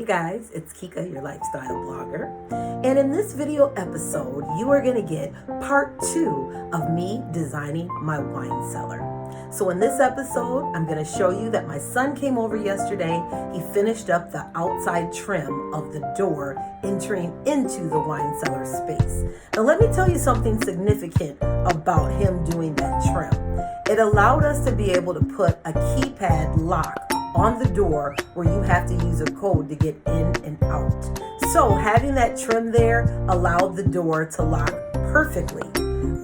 Hey guys, it's Kika, your lifestyle blogger. And in this video episode, you are going to get part 2 of me designing my wine cellar. So in this episode, I'm going to show you that my son came over yesterday. He finished up the outside trim of the door entering into the wine cellar space. Now let me tell you something significant about him doing that trim. It allowed us to be able to put a keypad lock on the door where you have to use a code to get in and out. So having that trim there allowed the door to lock perfectly.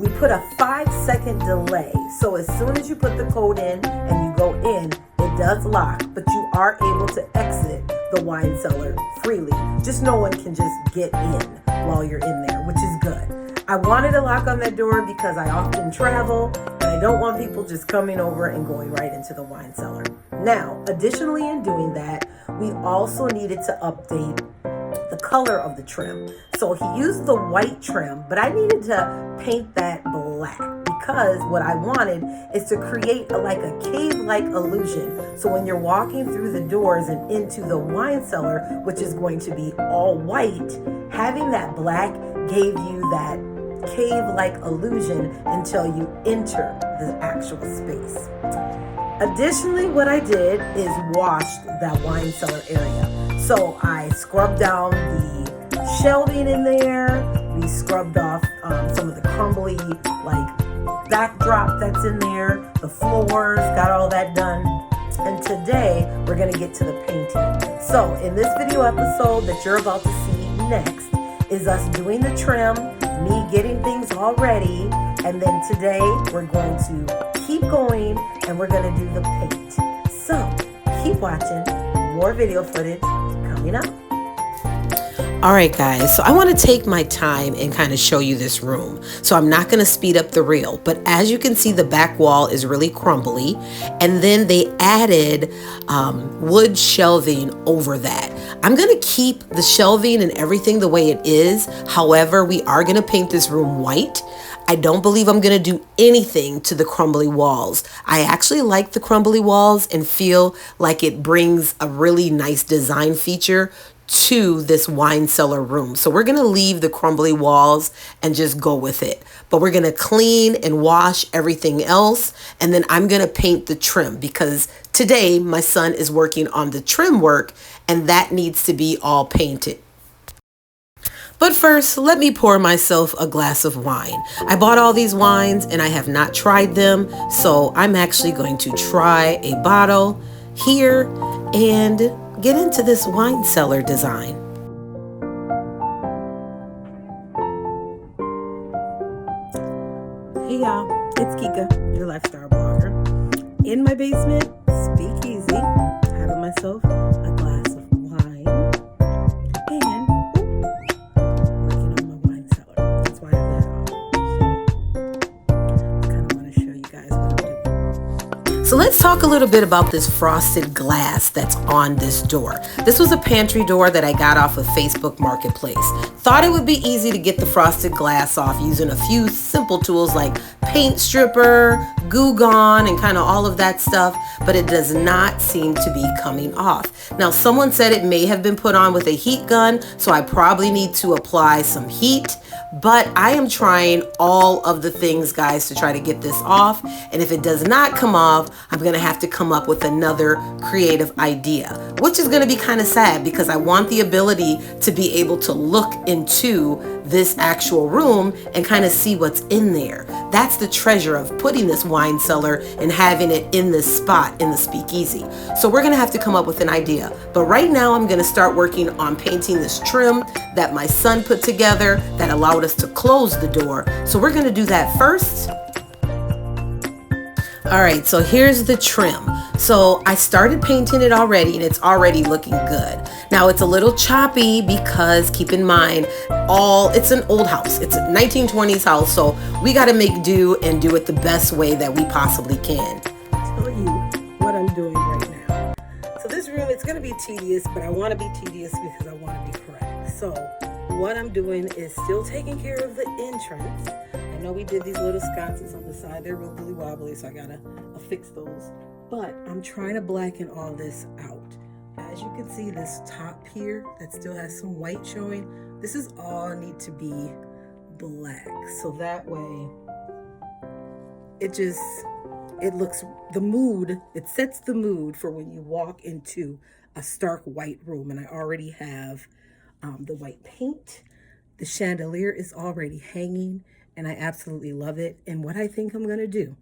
We put a 5-second delay. So as soon as you put the code in and you go in, it does lock, but you are able to exit the wine cellar freely. Just no one can just get in while you're in there, which is good. I wanted a lock on that door because I often travel and I don't want people just coming over and going right into the wine cellar. Now, additionally in doing that, we also needed to update the color of the trim. So he used the white trim, but I needed to paint that black because what I wanted is to create a cave-like illusion. So when you're walking through the doors and into the wine cellar, which is going to be all white, having that black gave you that cave-like illusion until you enter the actual space. Additionally, what I did is washed that wine cellar area. So I scrubbed down the shelving in there. We scrubbed off some of the crumbly backdrop that's in there. The floors, got all that done. And today we're gonna get to the painting. So in this video episode that you're about to see next is us doing the trim, me getting things all ready, and then today we're going to keep going and we're going to do the paint. So keep watching, more video footage coming up. All right, guys, so I want to take my time and kind of show you this room. So I'm not going to speed up the reel, but as you can see, the back wall is really crumbly. And then they added wood shelving over that. I'm going to keep the shelving and everything the way it is. However, we are going to paint this room white. I don't believe I'm going to do anything to the crumbly walls. I actually like the crumbly walls and feel like it brings a really nice design feature to this wine cellar room. So we're going to leave the crumbly walls and just go with it. But we're going to clean and wash everything else. And then I'm going to paint the trim because today my son is working on the trim work and that needs to be all painted. But first, let me pour myself a glass of wine. I bought all these wines and I have not tried them. So I'm actually going to try a bottle here and get into this wine cellar design. Hey y'all, it's Kika, your lifestyle blogger. In my basement, speakeasy, having myself a glass of wine and working on my wine cellar. That's why I have that on. So, kind of want to show you guys what I'm doing. So let's talk a little bit about this frosted glass that's on this door. This was a pantry door that I got off of Facebook Marketplace. Thought it would be easy to get the frosted glass off using a few simple tools like paint stripper, Goo Gone, and kind of all of that stuff, but it does not seem to be coming off. Now, someone said it may have been put on with a heat gun, so I probably need to apply some heat, but I am trying all of the things, guys, to try to get this off, and if it does not come off, I'm gonna have to come up with another creative idea, which is gonna be kind of sad because I want the ability to be able to look into this actual room and kind of see what's in there. That's the treasure of putting this wine cellar and having it in this spot in the speakeasy. So we're gonna have to come up with an idea. But right now I'm gonna start working on painting this trim that my son put together that allowed us to close the door. So we're gonna do that first. All right, so here's the trim. So I started painting it already and it's already looking good. Now it's a little choppy because keep in mind, it's an old house. It's a 1920s house, so we gotta make do and do it the best way that we possibly can. I'll tell you what I'm doing right now. So this room, it's gonna be tedious, but I wanna be tedious because I wanna be correct. So what I'm doing is still taking care of the entrance. I know we did these little sconces on the side. They're really wobbly, so I gotta fix those. But I'm trying to blacken all this out. As As you can see, this top here that still has some white showing, this is all need to be black. So that way it looks, the mood, it sets the mood for when you walk into a stark white room. And I already have the white paint. The chandelier is already hanging and I absolutely love it. And what I think I'm gonna do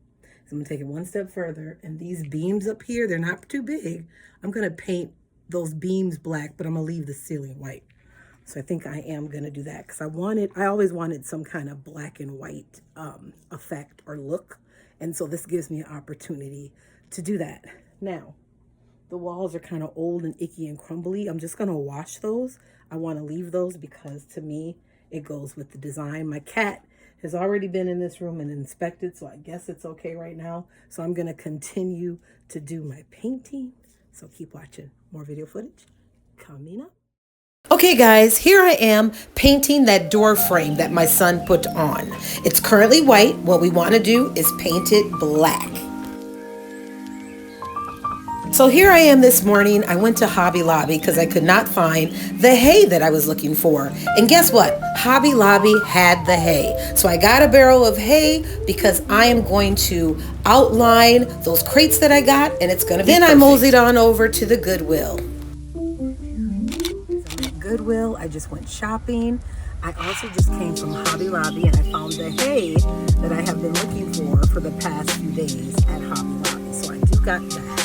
is I'm gonna take it one step further, and these beams up here, they're not too big. I'm gonna paint those beams black, but I'm gonna leave the ceiling white. So I think I am gonna do that because I always wanted some kind of black and white effect or look. And so this gives me an opportunity to do that. Now, the walls are kind of old and icky and crumbly. I'm just gonna wash those. I wanna leave those because to me, it goes with the design. My cat has already been in this room and inspected, so I guess it's okay right now. So I'm gonna continue to do my painting. So keep watching. More video footage coming up. Okay guys, here I am painting that door frame that my son put on. It's currently white. What we want to do is paint it black. So here I am this morning. I went to Hobby Lobby because I could not find the hay that I was looking for. And guess what? Hobby Lobby had the hay. So I got a barrel of hay because I am going to outline those crates that I got, and it's going to be perfect. Then I moseyed on over to the Goodwill. Goodwill, I just went shopping. I also just came from Hobby Lobby and I found the hay that I have been looking for the past few days at Hobby Lobby. So I do got that.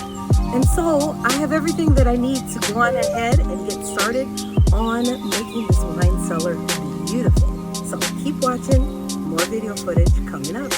And so I have everything that I need to go on ahead and get started on making this wine cellar beautiful. So keep watching, more video footage coming up.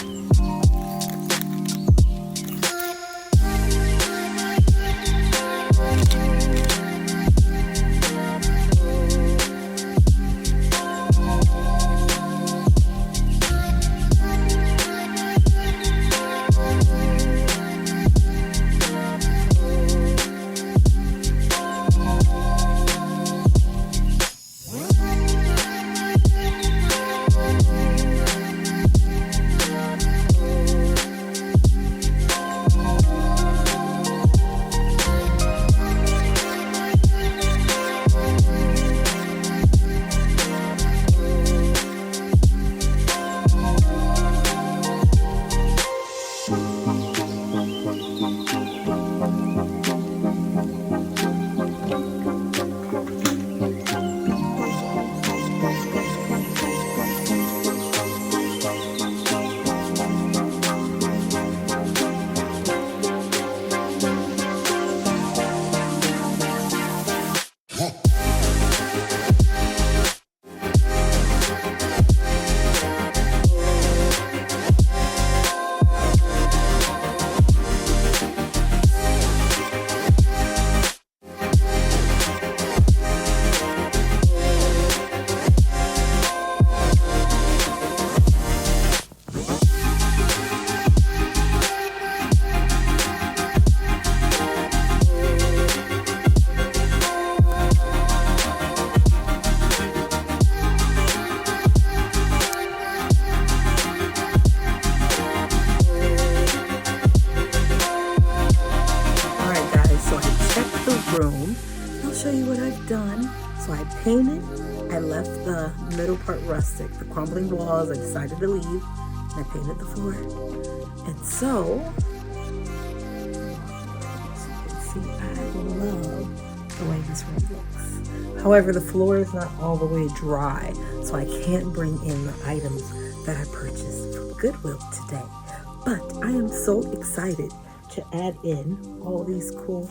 Show you what I've done. So I painted, I left the middle part rustic, the crumbling walls I decided to leave, and I painted the floor. And so, as you can see, I love the way this room looks. However, the floor is not all the way dry, so I can't bring in the items that I purchased from Goodwill today. But I am so excited to add in all these cool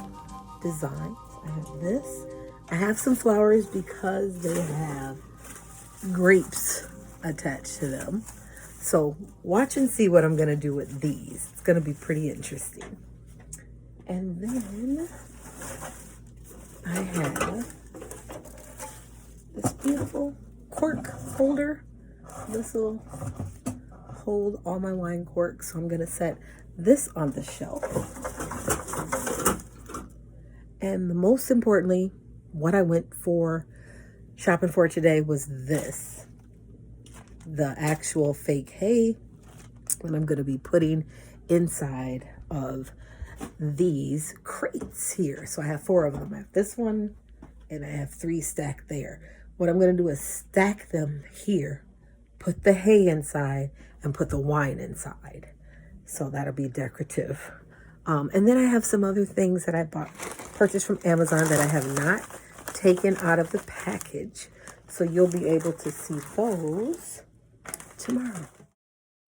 designs. I have this. I have some flowers because they have grapes attached to them. So watch and see what I'm going to do with these. It's going to be pretty interesting. And then I have this beautiful cork holder. This will hold all my wine corks. So I'm going to set this on the shelf. And the most importantly, what I went for shopping for today was this, the actual fake hay that I'm going to be putting inside of these crates here. So I have 4 of them. I have this one and I have 3 stacked there. What I'm going to do is stack them here, put the hay inside, and put the wine inside. So that'll be decorative. And then I have some other things that I purchased from Amazon that I have not taken out of the package. So you'll be able to see those tomorrow.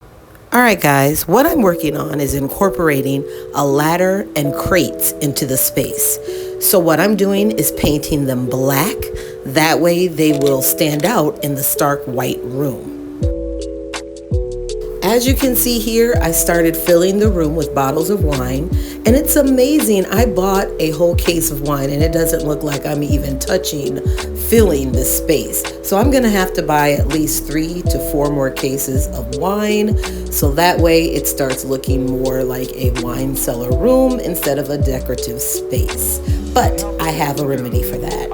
All right, guys, what I'm working on is incorporating a ladder and crates into the space. So what I'm doing is painting them black. That way they will stand out in the stark white room. As you can see here, I started filling the room with bottles of wine, and it's amazing. I bought a whole case of wine and it doesn't look like I'm even filling this space. So I'm gonna have to buy at least 3 to 4 more cases of wine. So that way it starts looking more like a wine cellar room instead of a decorative space. But I have a remedy for that.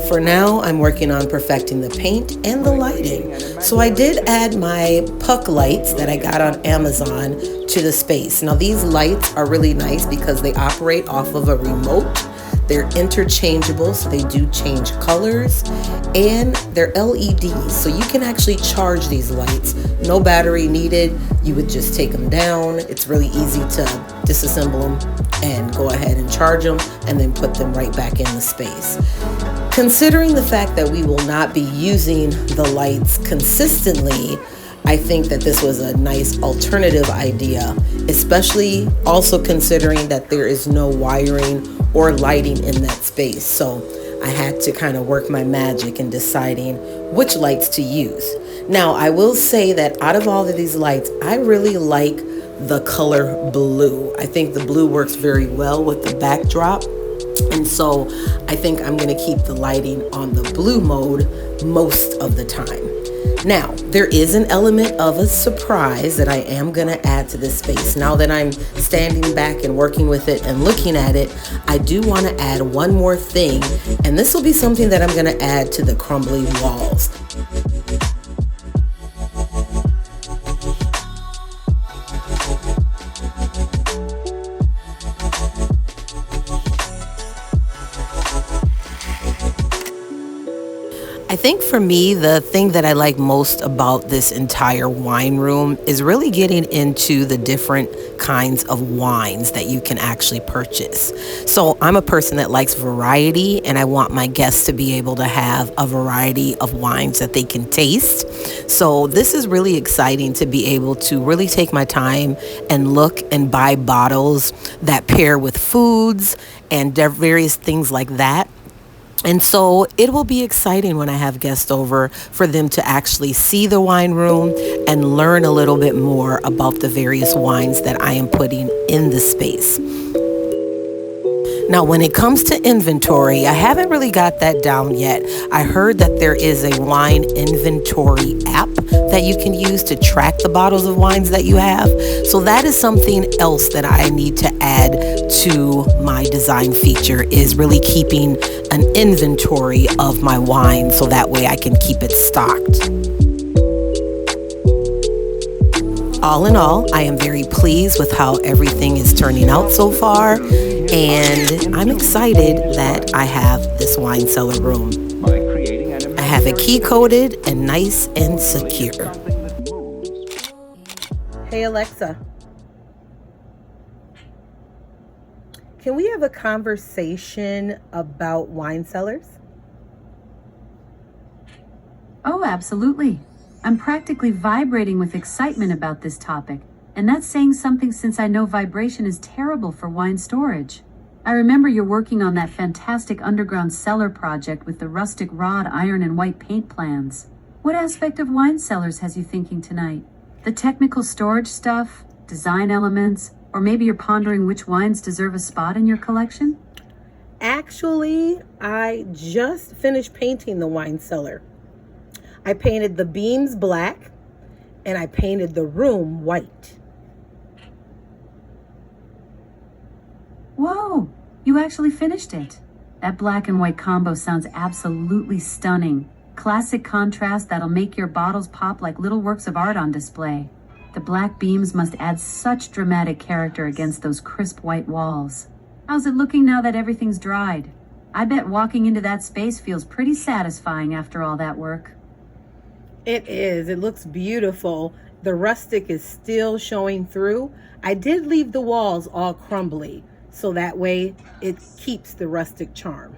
For now, I'm working on perfecting the paint and the lighting. So I did add my puck lights that I got on Amazon to the space. Now these lights are really nice because they operate off of a remote. They're interchangeable, so they do change colors, and they're LEDs, so you can actually charge these lights. No battery needed. You would just take them down. It's really easy to disassemble them and go ahead and charge them and then put them right back in the space. Considering the fact that we will not be using the lights consistently, I think that this was a nice alternative idea, especially also considering that there is no wiring or lighting in that space. So I had to kind of work my magic in deciding which lights to use. Now, I will say that out of all of these lights, I really like the color blue. I think the blue works very well with the backdrop. And so I think I'm going to keep the lighting on the blue mode most of the time. Now, there is an element of a surprise that I am going to add to this space. Now that I'm standing back and working with it and looking at it, I do want to add one more thing, and this will be something that I'm going to add to the crumbly walls. I think for me, the thing that I like most about this entire wine room is really getting into the different kinds of wines that you can actually purchase. So I'm a person that likes variety, and I want my guests to be able to have a variety of wines that they can taste. So this is really exciting to be able to really take my time and look and buy bottles that pair with foods and various things like that. And so it will be exciting when I have guests over for them to actually see the wine room and learn a little bit more about the various wines that I am putting in the space. Now, when it comes to inventory, I haven't really got that down yet. I heard that there is a wine inventory app that you can use to track the bottles of wines that you have. So that is something else that I need to add to my design feature, is really keeping an inventory of my wine so that way I can keep it stocked. All in all, I am very pleased with how everything is turning out so far, and I'm excited that I have this wine cellar room. I have it key coded and nice and secure. Hey Alexa, can we have a conversation about wine cellars? Oh, absolutely. I'm practically vibrating with excitement about this topic, and that's saying something since I know vibration is terrible for wine storage. I remember you're working on that fantastic underground cellar project with the rustic rod, iron, and white paint plans. What aspect of wine cellars has you thinking tonight? The technical storage stuff, design elements, or maybe you're pondering which wines deserve a spot in your collection? Actually, I just finished painting the wine cellar. I painted the beams black and I painted the room white. Whoa, you actually finished it. That black and white combo sounds absolutely stunning. Classic contrast that'll make your bottles pop like little works of art on display. The black beams must add such dramatic character against those crisp white walls. How's it looking now that everything's dried? I bet walking into that space feels pretty satisfying after all that work. It is. It looks beautiful. The rustic is still showing through. I did leave the walls all crumbly, so that way it keeps the rustic charm.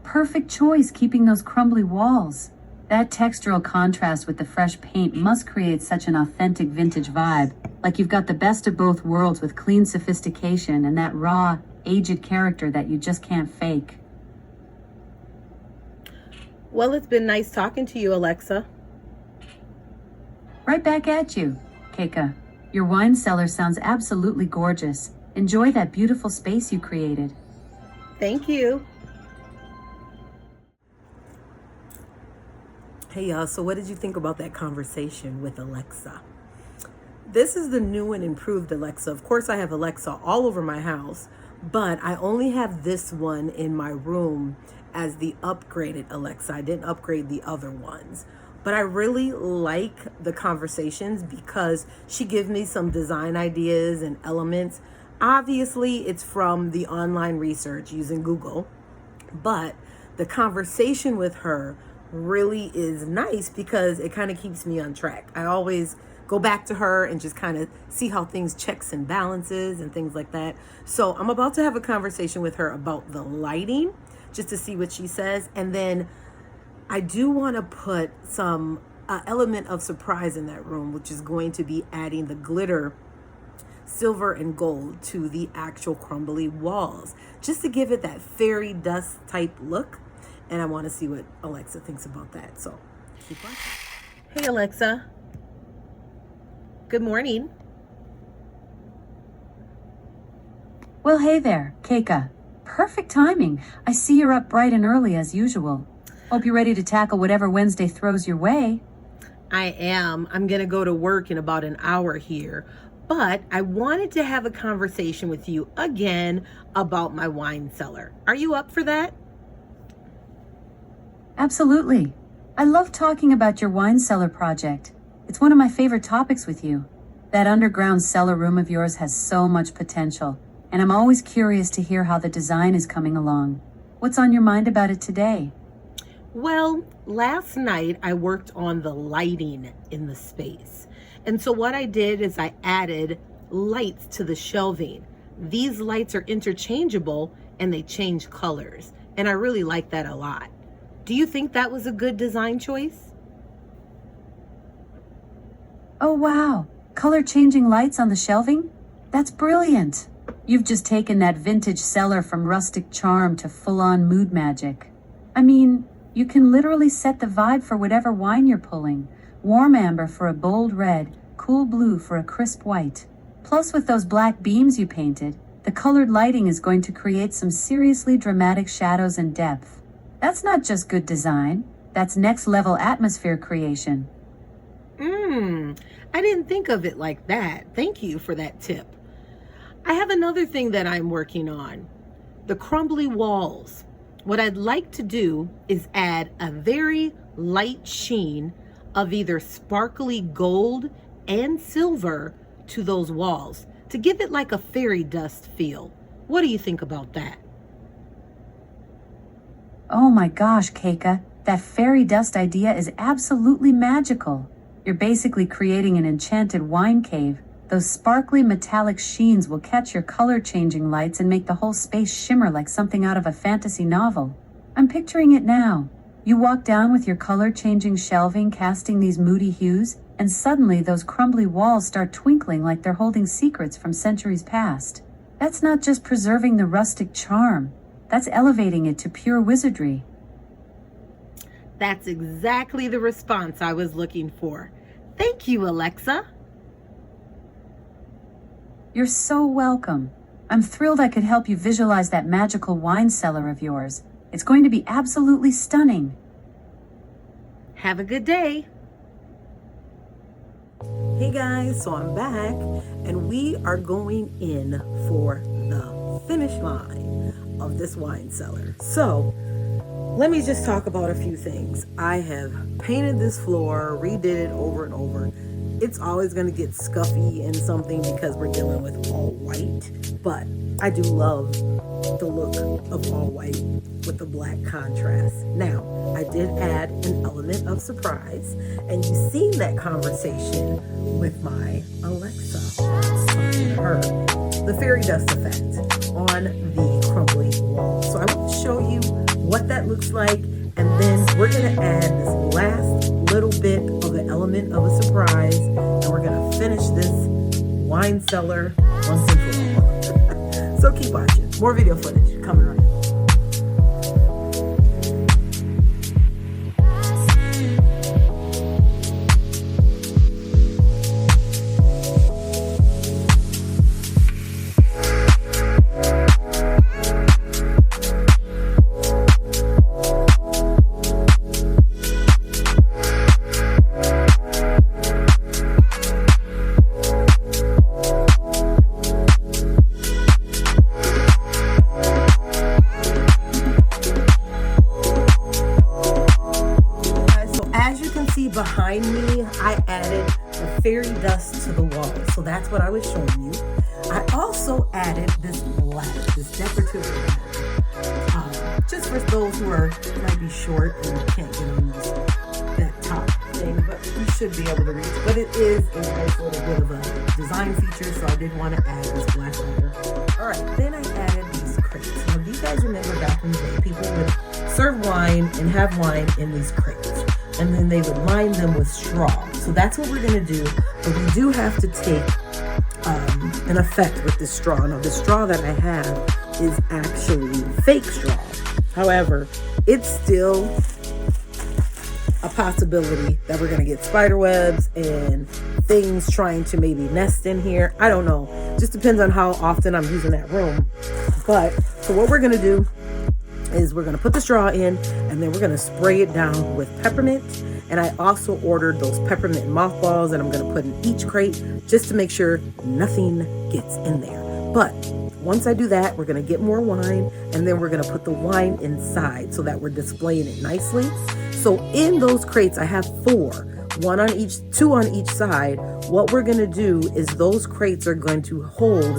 Perfect choice keeping those crumbly walls. That textural contrast with the fresh paint must create such an authentic vintage vibe, like you've got the best of both worlds with clean sophistication and that raw, aged character that you just can't fake. Well, it's been nice talking to you, Alexa. Right back at you, Keika. Your wine cellar sounds absolutely gorgeous. Enjoy that beautiful space you created. Thank you. Hey y'all, so what did you think about that conversation with Alexa? This is the new and improved Alexa. Of course, I have Alexa all over my house, but I only have this one in my room as the upgraded Alexa. I didn't upgrade the other ones. But I really like the conversations because she gives me some design ideas and elements. Obviously, it's from the online research using Google, but the conversation with her really is nice because it kind of keeps me on track. I always go back to her and just kind of see how things checks and balances and things like that. So I'm about to have a conversation with her about the lighting just to see what she says. And then I do want to put some element of surprise in that room, which is going to be adding the glitter silver and gold to the actual crumbly walls, just to give it that fairy dust type look. And I want to see what Alexa thinks about that. So keep watching. Hey, Alexa. Good morning. Well, hey there, Keika. Perfect timing. I see you're up bright and early as usual. Hope you're ready to tackle whatever Wednesday throws your way. I am. I'm going to go to work in about an hour here. But I wanted to have a conversation with you again about my wine cellar. Are you up for that? Absolutely. I love talking about your wine cellar project. It's one of my favorite topics with you. That underground cellar room of yours has so much potential, and I'm always curious to hear how the design is coming along. What's on your mind about it today? Well, last night I worked on the lighting in the space. And so what I did is I added lights to the shelving. These lights are interchangeable and they change colors. And I really like that a lot. Do you think that was a good design choice? Oh wow, color changing lights on the shelving? That's brilliant. You've just taken that vintage cellar from rustic charm to full-on mood magic. I mean, you can literally set the vibe for whatever wine you're pulling. Warm amber for a bold red, cool blue for a crisp white. Plus with those black beams you painted, the colored lighting is going to create some seriously dramatic shadows and depth. That's not just good design, that's next level atmosphere creation. I didn't think of it like that. Thank you for that tip. I have another thing that I'm working on. The crumbly walls. What I'd like to do is add a very light sheen of either sparkly gold and silver to those walls to give it like a fairy dust feel. What do you think about that? Oh my gosh, Keika, that fairy dust idea is absolutely magical. You're basically creating an enchanted wine cave. Those sparkly metallic sheens will catch your color-changing lights and make the whole space shimmer like something out of a fantasy novel. I'm picturing it now. You walk down with your color-changing shelving casting these moody hues, and suddenly those crumbly walls start twinkling like they're holding secrets from centuries past. That's not just preserving the rustic charm. That's elevating it to pure wizardry. That's exactly the response I was looking for. Thank you, Alexa. You're so welcome. I'm thrilled I could help you visualize that magical wine cellar of yours. It's going to be absolutely stunning. Have a good day. Hey guys, so I'm back and we are going in for the finish line of this wine cellar. So let me just talk about a few things. I have painted this floor, redid it over and over. It's always going to get scuffy in something because we're dealing with all white, but I do love the look of all white with the black contrast. Now, I did add an element of surprise, and you've seen that conversation with my Alexa, her, the fairy dust effect on the crumbly wall. So I want to show you what that looks like, and then we're going to add this last little bit of an element of a surprise, and we're going to finish this wine cellar once and for all. So keep watching. More video footage coming right up. Behind me, I added the fairy dust to the wall. So that's what I was showing you. I also added this ladder, this decorative ladder. Just for those who might be short and can't get on that top thing, but you should be able to reach. But it is a nice little bit of a design feature, so I did want to add this black ladder. All right, then I added these crates. Now, do you guys remember back in the day, people would serve wine and have wine in these crates, and then they would line them with straw. So that's what we're going to do, but we do have to take an effect with this straw. Now, the straw that I have is actually fake straw. However, it's still a possibility that we're going to get spider webs and things trying to maybe nest in here. I don't know. Just depends on how often I'm using that room. But so what we're going to do is we're going to put the straw in, and then we're going to spray it down with peppermint. And I also ordered those peppermint mothballs that I'm going to put in each crate just to make sure nothing gets in there. But once I do that, we're going to get more wine, and then we're going to put the wine inside so that we're displaying it nicely. So in those crates, I have 4, two on each side. What we're going to do is those crates are going to hold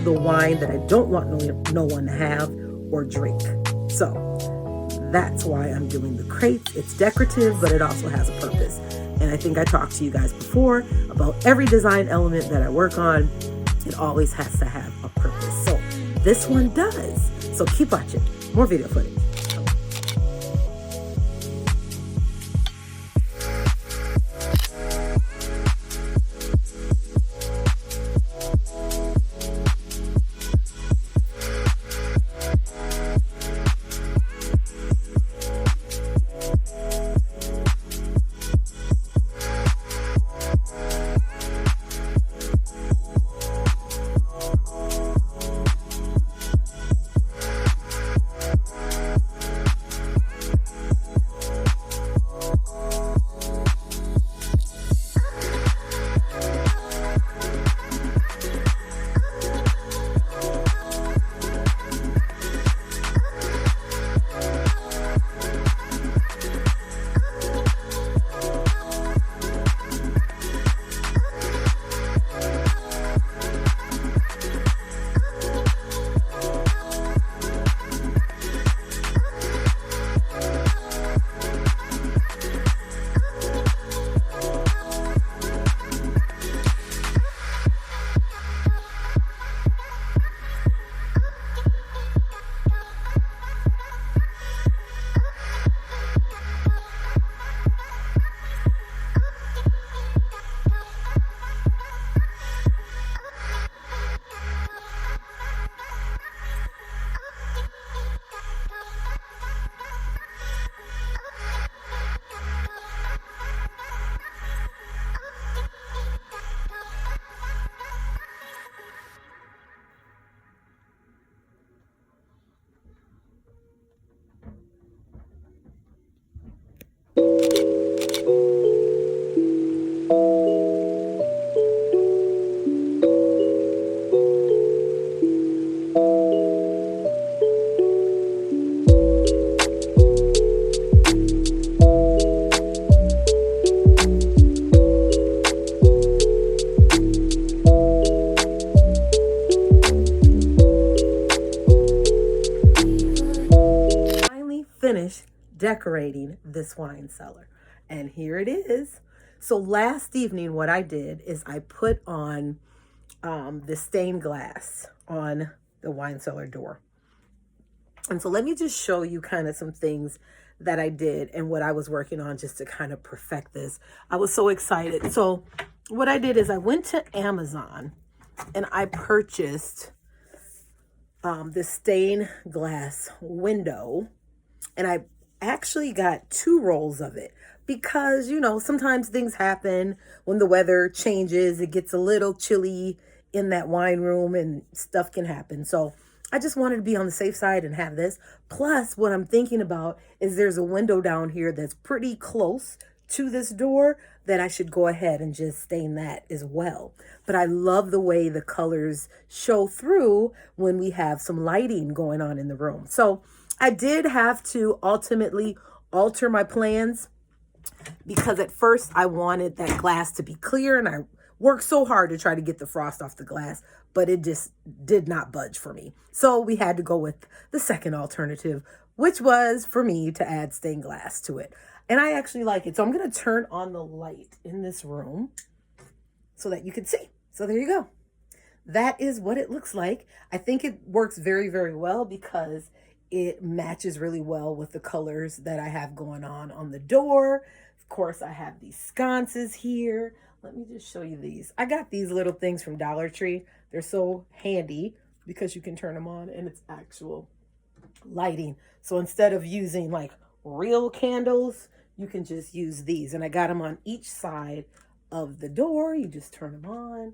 the wine that I don't want no one to have or drink. So that's why I'm doing the crates. It's decorative, but it also has a purpose. And I think I talked to you guys before about every design element that I work on. It always has to have a purpose. So this one does. So keep watching. More video footage. finish decorating this wine cellar. And here it is. So last evening, what I did is I put on the stained glass on the wine cellar door. And so let me just show you kind of some things that I did and what I was working on just to kind of perfect this. I was so excited. So what I did is I went to Amazon and I purchased this stained glass window, and I actually got 2 rolls of it because, you know, sometimes things happen when the weather changes. It gets a little chilly in that wine room and stuff can happen. So I just wanted to be on the safe side and have this. Plus, what I'm thinking about is there's a window down here that's pretty close to this door that I should go ahead and just stain that as well. But I love the way the colors show through when we have some lighting going on in the room. So I did have to ultimately alter my plans because at first I wanted that glass to be clear, and I worked so hard to try to get the frost off the glass, but it just did not budge for me. So we had to go with the second alternative, which was for me to add stained glass to it. And I actually like it. So I'm going to turn on the light in this room so that you can see. So there you go. That is what it looks like. I think it works very, very well because it matches really well with the colors that I have going on the door. Of course, I have these sconces here. Let me just show you these. I got these little things from Dollar Tree. They're so handy because you can turn them on and it's actual lighting. So instead of using like real candles, you can just use these. And I got them on each side of the door. You just turn them on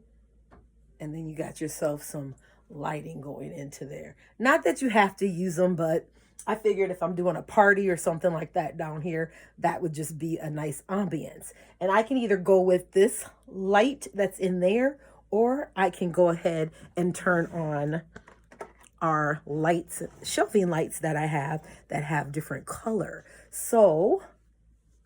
and then you got yourself some lighting going into there. Not that you have to use them, but I figured if I'm doing a party or something like that down here, that would just be a nice ambience. And I can either go with this light that's in there, or I can go ahead and turn on our lights, shelving lights that I have that have different color. So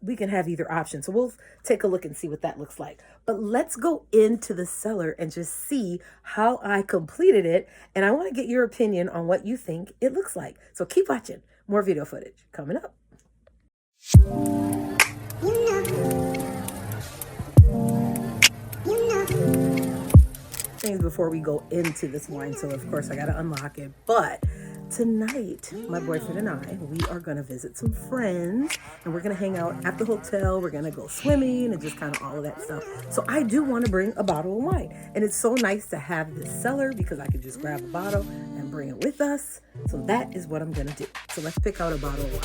we can have either option. So we'll take a look and see what that looks like. But let's go into the cellar and just see how I completed it. And I want to get your opinion on what you think it looks like. So keep watching. More video footage coming up. Things before we go into this wine. So of course I got to unlock it. But tonight, my boyfriend and I, we are going to visit some friends and we're going to hang out at the hotel. We're going to go swimming and just kind of all of that stuff. So I do want to bring a bottle of wine, and it's so nice to have this cellar because I can just grab a bottle and bring it with us. So that is what I'm going to do. So let's pick out a bottle of wine.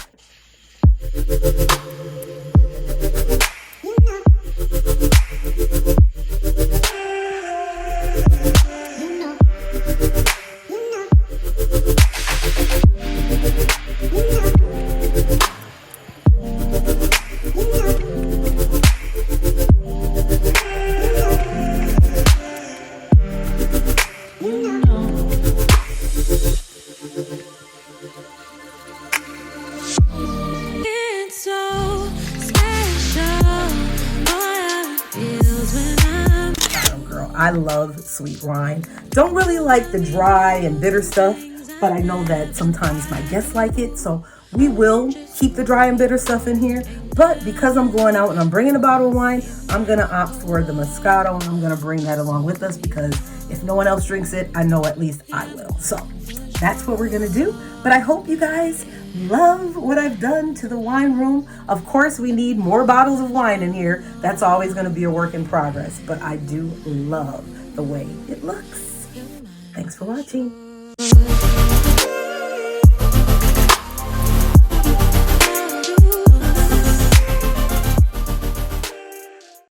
I love sweet wine. Don't really like the dry and bitter stuff, but I know that sometimes my guests like it. So we will keep the dry and bitter stuff in here. But because I'm going out and I'm bringing a bottle of wine, I'm going to opt for the Moscato, and I'm going to bring that along with us because if no one else drinks it, I know at least I will. So that's what we're going to do. But I hope you guys love what I've done to the wine room. Of course, we need more bottles of wine in here. That's always going to be a work in progress, but I do love the way it looks. Thanks for watching.